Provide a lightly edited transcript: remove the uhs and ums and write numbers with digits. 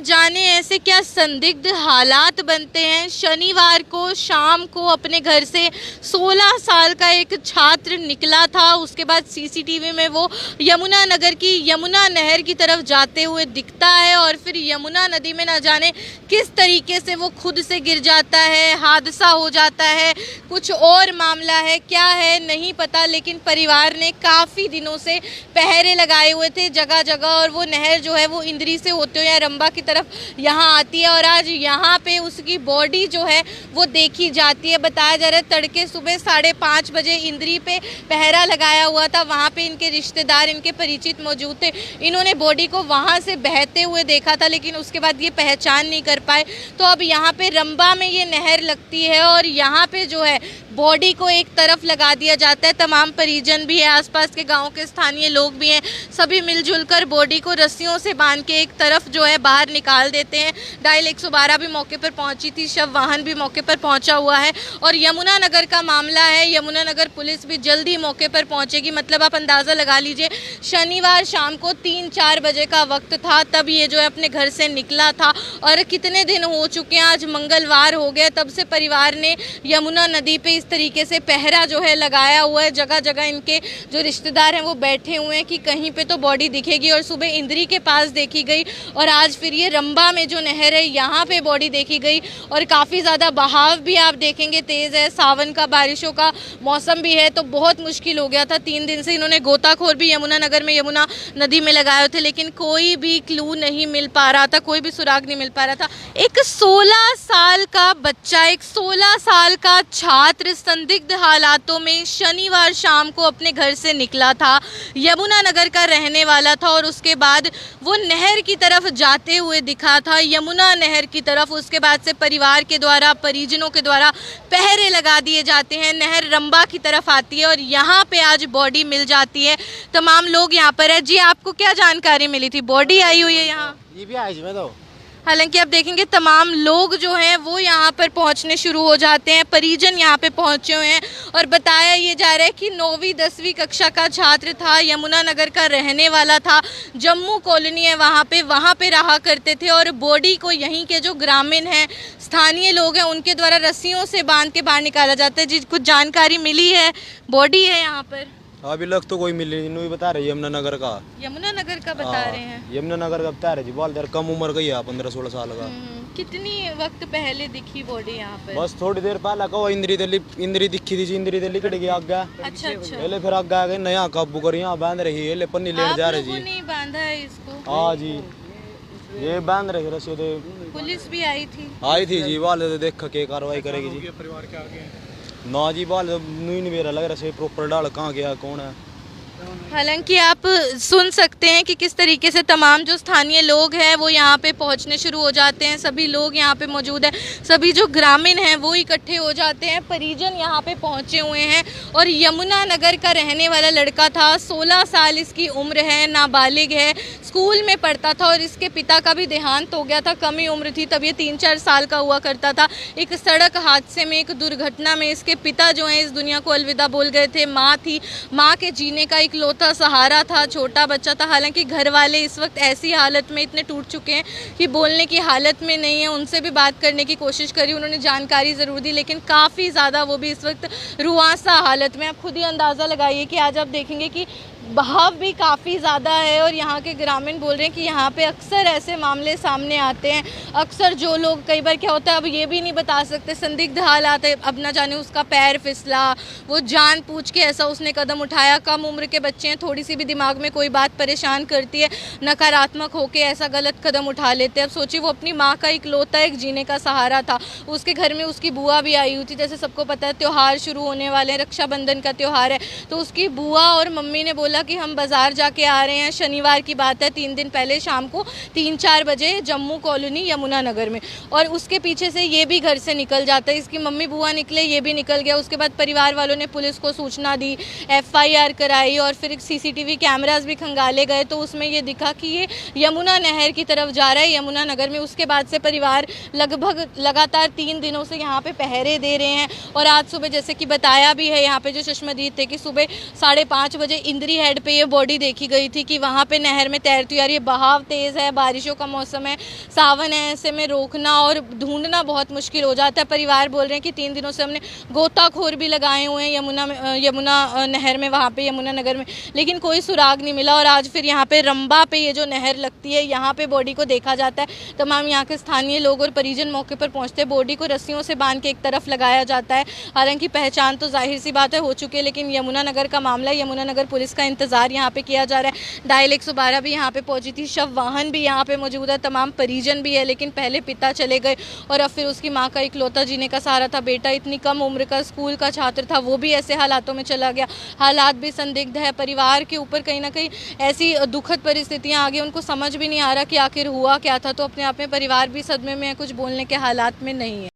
जाने ऐसे क्या संदिग्ध हालात बनते हैं। शनिवार को शाम को अपने घर से 16 साल का एक छात्र निकला था, उसके बाद सीसीटीवी में वो यमुना नगर की यमुना नहर की तरफ जाते हुए दिखता है और फिर यमुना नदी में न जाने किस तरीके से वो खुद से गिर जाता है, हादसा हो जाता है। कुछ और मामला है, क्या है नहीं पता, लेकिन परिवार ने काफ़ी दिनों से पहरे लगाए हुए थे जगह जगह, और वो नहर जो है वो इंद्री से होते हुए या रंबा की तरफ यहाँ आती है और आज यहाँ पे उसकी बॉडी जो है वो देखी जाती है। बताया जा रहा है तड़के सुबह 5:30 बजे इंद्री पे पहरा लगाया हुआ था, वहाँ पे इनके रिश्तेदार, इनके परिचित मौजूद थे। इन्होंने बॉडी को वहाँ से बहते हुए देखा था, लेकिन उसके बाद ये पहचान नहीं कर पाए। तो अब यहाँ पे रंबा में ये नहर लगती है और यहाँ पे जो है बॉडी को एक तरफ लगा दिया जाता है। तमाम परिजन भी है, आसपास के गाँव के स्थानीय लोग भी हैं, सभी मिलजुल कर बॉडी को रस्सियों से बांध के एक तरफ जो है बाहर निकाल देते हैं। डायल 112 भी मौके पर पहुंची थी, शव वाहन भी मौके पर पहुंचा हुआ है और यमुना नगर का मामला है। यमुना नगर पुलिस भी जल्द ही मौके पर पहुंचेगी। मतलब आप अंदाज़ा लगा लीजिए, शनिवार शाम को 3-4 बजे का वक्त था, तब ये जो है अपने घर से निकला था और कितने दिन हो चुके हैं, आज मंगलवार हो गया, तब से परिवार ने यमुना नदी पे इस तरीके से पहरा जो है लगाया हुआ है। जगह जगह इनके जो रिश्तेदार हैं वो बैठे हुए हैं कि कहीं पे तो बॉडी दिखेगी, और सुबह इंद्री के पास देखी गई और आज फिर ये रंबा में जो नहर है यहाँ पे बॉडी देखी गई। और काफ़ी ज़्यादा बहाव भी आप देखेंगे तेज़ है, सावन का, बारिशों का मौसम भी है, तो बहुत मुश्किल हो गया था। 3 दिन से इन्होंने गोताखोर भी यमुना नगर में यमुना नदी में लगाए थे, लेकिन कोई भी क्लू नहीं मिल पा रहा था, कोई भी सुराग नहीं मिल पा रहा था। एक 16 साल का बच्चा, एक 16 साल का छात्र संदिग्ध हालातों में शनिवार शाम को अपने घर से निकला था, यमुना नगर का रहने वाला था और उसके बाद वो नहर की तरफ जाते हुए दिखा था, यमुना नहर की तरफ। उसके बाद से परिवार के द्वारा, परिजनों के द्वारा पहरे लगा दिए जाते हैं। नहर रंबा की तरफ आती है और यहाँ पे आज बॉडी मिल जाती है। तमाम लोग यहाँ पर है। जी, आपको क्या जानकारी मिली थी? बॉडी आई हुई है यहाँ? ये भी आई मैं तो। हालांकि आप देखेंगे तमाम लोग जो हैं वो यहाँ पर पहुँचने शुरू हो जाते हैं, परिजन यहाँ पे पहुँचे हुए हैं और बताया ये जा रहा है कि 9वीं 10वीं कक्षा का छात्र था, यमुना नगर का रहने वाला था, जम्मू कॉलोनी है वहाँ पे रहा करते थे और बॉडी को यहीं के जो ग्रामीण हैं, स्थानीय लोग हैं, उनके द्वारा रस्सियों से बांध के बाहर निकाला जाता है। जी, कुछ जानकारी मिली है? बॉडी है यहाँ पर अभी लग तो कोई मिली नहीं, बता रहे यमुना नगर का बता रहे हैं। यमुना नगर का बता रहे जी। बाल कम उम्र का ही है, 15-16 साल का। कितनी वक्त पहले दिखी बॉडी यहाँ पर? बस थोड़ी देर पहले को इंद्री दिखी थी, इंद्री दिल्ली कट गई आगे। अच्छा। पहले फिर आगे आ गए, नया काबू कर यहाँ बांध रही है, पन्नी लेने जा रहे जी। नहीं बांधा है इसको? हाँ जी, ये बांध रहे रस्सी। पुलिस भी आई थी जी। बाल देख के कार्रवाई करेगी जी। परिवार के आगे ना जी, बाल नहीं मेरा लग रहा है प्रॉपर डाल कहाँ गया, कौन है। हालांकि आप सुन सकते हैं कि किस तरीके से तमाम जो स्थानीय लोग हैं वो यहाँ पे पहुँचने शुरू हो जाते हैं। सभी लोग यहाँ पे मौजूद हैं, सभी जो ग्रामीण हैं वो इकट्ठे हो जाते हैं, परिजन यहाँ पे पहुँचे हुए हैं। और यमुना नगर का रहने वाला लड़का था, 16 साल इसकी उम्र है, नाबालिग है, स्कूल में पढ़ता था और इसके पिता का भी देहांत हो गया था, कम ही उम्र थी, तब ये 3-4 साल का हुआ करता था। एक सड़क हादसे में, एक दुर्घटना में इसके पिता जो हैं इस दुनिया को अलविदा बोल गए थे। माँ थी, माँ के जीने का इकलौता सहारा था, छोटा बच्चा था। हालांकि घर वाले इस वक्त ऐसी हालत में इतने टूट चुके हैं कि बोलने की हालत में नहीं है। उनसे भी बात करने की कोशिश करी, उन्होंने जानकारी ज़रूर दी, लेकिन काफ़ी ज़्यादा वो भी इस वक्त रुआंसा हालत में। आप खुद ही अंदाज़ा लगाइए कि आज आप देखेंगे कि बहाव भी काफ़ी ज़्यादा है और यहाँ के ग्रामीण बोल रहे हैं कि यहाँ पे अक्सर ऐसे मामले सामने आते हैं। अक्सर जो लोग, कई बार क्या होता है, अब ये भी नहीं बता सकते, संदिग्ध हालात है, अब ना जाने उसका पैर फिसला, वो जानबूझ के ऐसा उसने कदम उठाया, कम उम्र के बच्चे हैं, थोड़ी सी भी दिमाग में कोई बात परेशान करती है, नकारात्मक होकर ऐसा गलत कदम उठा लेते हैं। अब सोचिए, वो अपनी माँ का इकलौता एक जीने का सहारा था, उसके घर में उसकी बुआ भी आई हुई थी। जैसे सबको पता है त्यौहार शुरू होने वाले हैं, रक्षाबंधन का त्यौहार है, तो उसकी बुआ और मम्मी ने बोला कि हम बाज़ार जाके आ रहे हैं। शनिवार की बात है, 3 दिन पहले शाम को 3-4 बजे जम्मू कॉलोनी यमुना नगर में, और उसके पीछे से ये भी घर से निकल जाता है। इसकी मम्मी बुआ निकले, ये भी निकल गया। उसके बाद परिवार वालों ने पुलिस को सूचना दी, FIR कराई और फिर CCTV कैमरास भी खंगाले गए, तो उसमें ये दिखा कि ये यमुना नहर की तरफ जा रहा है, यमुना नगर में। उसके बाद से परिवार लगभग लगातार 3 दिनों से यहाँ पे पहरे दे रहे हैं और आज सुबह जैसे कि बताया भी है यहाँ पे जो चश्मदीद थे कि सुबह 5:30 बजे इंद्री है हेड पे ये बॉडी देखी गई थी कि वहाँ पे नहर में तैरती हुई आ रही है। बहाव तेज़ है, बारिशों का मौसम है, सावन है, ऐसे में रोकना और ढूंढना बहुत मुश्किल हो जाता है। परिवार बोल रहे हैं कि 3 दिनों से हमने गोताखोर भी लगाए हुए हैं यमुना नहर में, वहाँ पे यमुना नगर में, लेकिन कोई सुराग नहीं मिला। और आज फिर यहाँ पे रंबा पे ये जो नहर लगती है, यहाँ पे बॉडी को देखा जाता है। तमाम यहाँ के स्थानीय लोग और परिजन मौके पर पहुँचते हैं। बॉडी को रस्सियों से बांध के एक तरफ लगाया जाता है। हालांकि पहचान तो जाहिर सी बात है हो चुकी है, लेकिन यमुनानगर का मामला, यमुनानगर पुलिस का इंतजार यहाँ पे किया जा रहा है। डायल 112 भी यहाँ पे पहुंची थी, शव वाहन भी यहाँ पे मौजूद है, तमाम परिजन भी है, लेकिन पहले पिता चले गए और अब फिर उसकी माँ का इकलौता जीने का सहारा था बेटा, इतनी कम उम्र का स्कूल का छात्र था, वो भी ऐसे हालातों में चला गया। हालात भी संदिग्ध है, परिवार के ऊपर कहीं ना कहीं ऐसी दुखद परिस्थितियाँ आ गई, उनको समझ भी नहीं आ रहा कि आखिर हुआ क्या था। तो अपने आप में परिवार भी सदमे में है, कुछ बोलने के हालात में नहीं है।